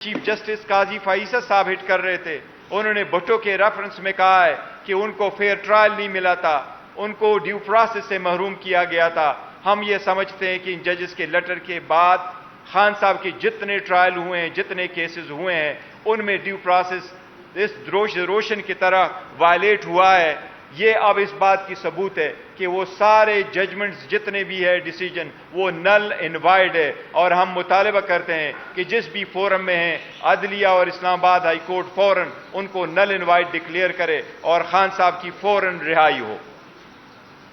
Chief justice قاضی فائصہ صاحب ہٹ کر رہے تھے، انہوں نے بھٹو کے ریفرنس میں کہا ہے کہ ان کو فیئر ٹرائل نہیں ملا تھا، ان کو ڈیو پروسیس سے محروم کیا گیا تھا۔ ہم یہ سمجھتے ہیں کہ ان ججز کے لیٹر کے بعد خان صاحب کے جتنے ٹرائل ہوئے ہیں، جتنے کیسز ہوئے ہیں، ان میں ڈیو پروسیس اس روشن کی طرح وائلیٹ ہوا ہے۔ یہ اب اس بات کی ثبوت ہے کہ وہ سارے ججمنٹس جتنے بھی ہے ڈیسیجن وہ نل اینڈ وائڈ ہے، اور ہم مطالبہ کرتے ہیں کہ جس بھی فورم میں ہیں عدلیہ اور اسلام آباد ہائی کورٹ فوراً ان کو نل اینڈ وائڈ ڈکلیئر کرے اور خان صاحب کی فوراً رہائی ہو۔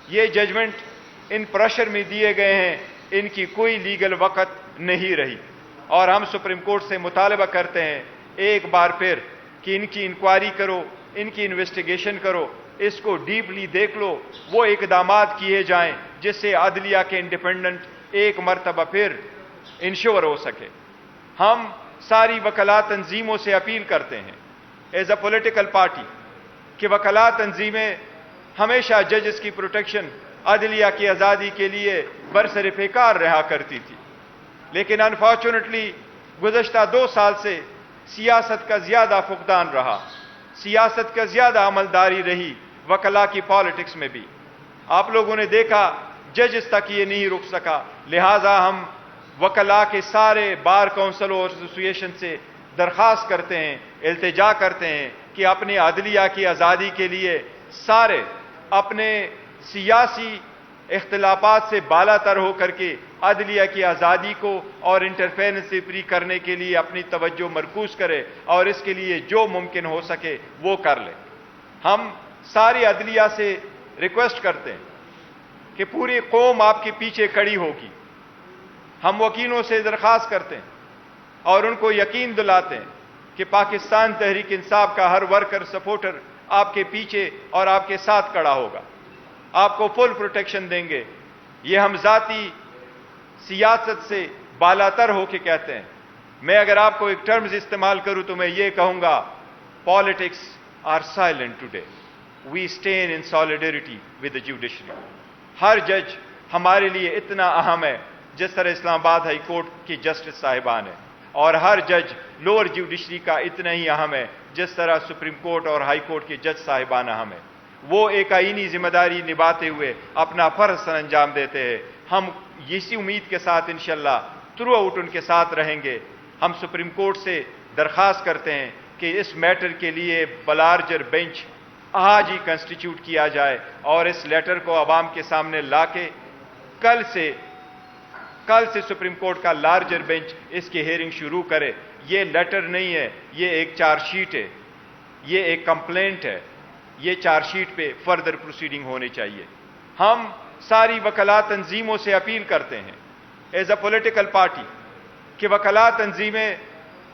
یہ ججمنٹ ان پریشر میں دیے گئے ہیں، ان کی کوئی لیگل وقت نہیں رہی، اور ہم سپریم کورٹ سے مطالبہ کرتے ہیں ایک بار پھر کہ ان کی انکوائری کرو، ان کی انویسٹیگیشن کرو، اس کو ڈیپلی دیکھ لو، وہ اقدامات کیے جائیں جس سے عدلیہ کے انڈیپینڈنٹ ایک مرتبہ پھر انشور ہو سکے۔ ہم ساری وکلاء تنظیموں سے اپیل کرتے ہیں ایز اے پولیٹیکل پارٹی کہ وکلاء تنظیمیں ہمیشہ ججز کی پروٹیکشن، عدلیہ کی آزادی کے لیے برسر پیکار رہا کرتی تھی، لیکن انفارچونیٹلی گزشتہ 2 سال سے سیاست کا زیادہ فقدان رہا، سیاست کا زیادہ عملداری رہی وکلاء کی پالیٹکس میں بھی۔ آپ لوگوں نے دیکھا ججز تک یہ نہیں رک سکا، لہٰذا ہم وکلاء کے سارے بار کونسل اور ایسوسیشن سے درخواست کرتے ہیں، التجا کرتے ہیں کہ اپنے عدلیہ کی آزادی کے لیے سارے اپنے سیاسی اختلافات سے بالا تر ہو کر کے عدلیہ کی آزادی کو اور انٹرفیرنس سے فری کرنے کے لیے اپنی توجہ مرکوز کرے، اور اس کے لیے جو ممکن ہو سکے وہ کر لے۔ ہم ساری عدلیہ سے ریکویسٹ کرتے ہیں کہ پوری قوم آپ کے پیچھے کھڑی ہوگی۔ ہم وکیلوں سے درخواست کرتے ہیں اور ان کو یقین دلاتے ہیں کہ پاکستان تحریک انصاف کا ہر ورکر سپورٹر آپ کے پیچھے اور آپ کے ساتھ کھڑا ہوگا، آپ کو فل پروٹیکشن دیں گے۔ یہ ہم ذاتی سیاست سے بالاتر ہو کے کہتے ہیں۔ میں اگر آپ کو ایک ٹرمز استعمال کروں تو میں یہ کہوں گا، politics are silent today, we stand in solidarity with the judiciary. ہر جج ہمارے لیے اتنا اہم ہے جس طرح اسلام آباد ہائی کورٹ کی جسٹس صاحبان ہے، اور ہر جج لوور جوڈیشری کا اتنا ہی اہم ہے جس طرح سپریم کورٹ اور ہائی کورٹ کے جج صاحبان اہم ہے۔ وہ ایک آئینی ذمہ داری نبھاتے ہوئے اپنا فرض سر انجام دیتے ہیں۔ ہم اسی امید کے ساتھ انشاءاللہ تھرو آؤٹ ان کے ساتھ رہیں گے۔ ہم سپریم کورٹ سے درخواست کرتے ہیں کہ اس میٹر کے لیے بلارجر بینچ آج ہی کنسٹیٹیوٹ کیا جائے، اور اس لیٹر کو عوام کے سامنے لا کے کل سے سپریم کورٹ کا لارجر بینچ اس کی ہیئرنگ شروع کرے۔ یہ لیٹر نہیں ہے، یہ ایک چارج شیٹ ہے، یہ ایک کمپلینٹ ہے، یہ چارج شیٹ پہ فردر پروسیڈنگ ہونی چاہیے۔ ہم ساری وکلاء تنظیموں سے اپیل کرتے ہیں ایز اے پولیٹیکل پارٹی کہ وکلاء تنظیمیں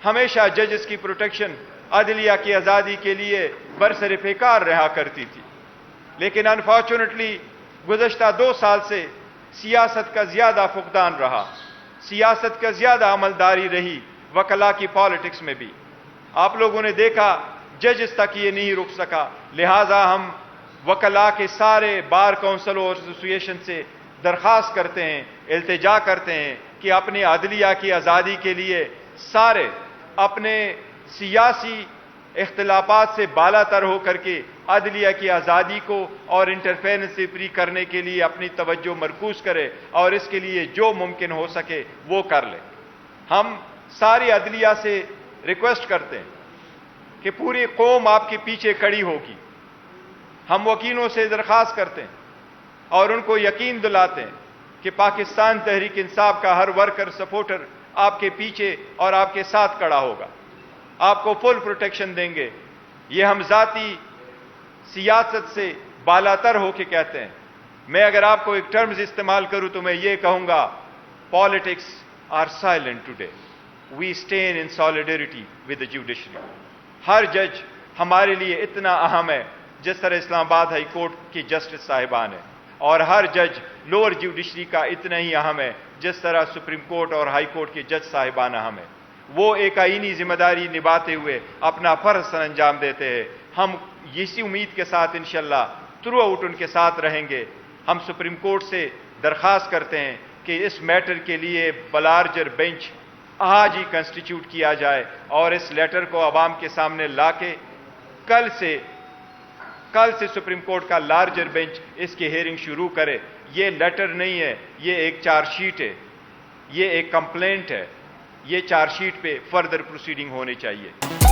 ہمیشہ ججز کی پروٹیکشن، عدلیہ کی آزادی کے لیے برسر پیکار رہا کرتی تھی، لیکن انفارچونیٹلی گزشتہ 2 سال سے سیاست کا زیادہ فقدان رہا، سیاست کا زیادہ عملداری رہی وکلاء کی پالیٹکس میں بھی۔ آپ لوگوں نے دیکھا ججز تک یہ نہیں رک سکا، لہٰذا ہم وکلاء کے سارے بار کونسل اور ایسوسیشن سے درخواست کرتے ہیں، التجا کرتے ہیں کہ اپنے عدلیہ کی آزادی کے لیے سارے اپنے سیاسی اختلافات سے بالا تر ہو کر کے عدلیہ کی آزادی کو اور انٹرفیرنس سے فری کرنے کے لیے اپنی توجہ مرکوز کرے، اور اس کے لیے جو ممکن ہو سکے وہ کر لے۔ ہم ساری عدلیہ سے ریکویسٹ کرتے ہیں کہ پوری قوم آپ کے پیچھے کھڑی ہوگی۔ ہم وکیلوں سے درخواست کرتے ہیں اور ان کو یقین دلاتے ہیں کہ پاکستان تحریک انصاف کا ہر ورکر سپورٹر آپ کے پیچھے اور آپ کے ساتھ کھڑا ہوگا، آپ کو فل پروٹیکشن دیں گے۔ یہ ہم ذاتی سیاست سے بالاتر ہو کے کہتے ہیں۔ میں اگر آپ کو ایک ٹرمز استعمال کروں تو میں یہ کہوں گا، politics are silent today, we stand in solidarity with the judiciary. ہر جج ہمارے لیے اتنا اہم ہے جس طرح اسلام آباد ہائی کورٹ کی جسٹس صاحبان ہے، اور ہر جج لوور جوڈیشری کا اتنا ہی اہم ہے جس طرح سپریم کورٹ اور ہائی کورٹ کے جج صاحبان اہم ہے۔ وہ ایک آئینی ذمہ داری نبھاتے ہوئے اپنا فرض سر انجام دیتے ہیں۔ ہم اسی امید کے ساتھ انشاءاللہ تھرو آؤٹ ان کے ساتھ رہیں گے۔ ہم سپریم کورٹ سے درخواست کرتے ہیں کہ اس میٹر کے لیے بلارجر بینچ آج ہی کنسٹیٹیوٹ کیا جائے اور اس لیٹر کو عوام کے سامنے لا کے کل سے سپریم کورٹ کا لارجر بینچ اس کی ہیئرنگ شروع کرے. یہ لیٹر نہیں ہے, یہ ایک چارج شیٹ ہے, یہ ایک کمپلینٹ ہے. یہ چارج شیٹ پہ فردر پروسیڈنگ ہونی چاہیے.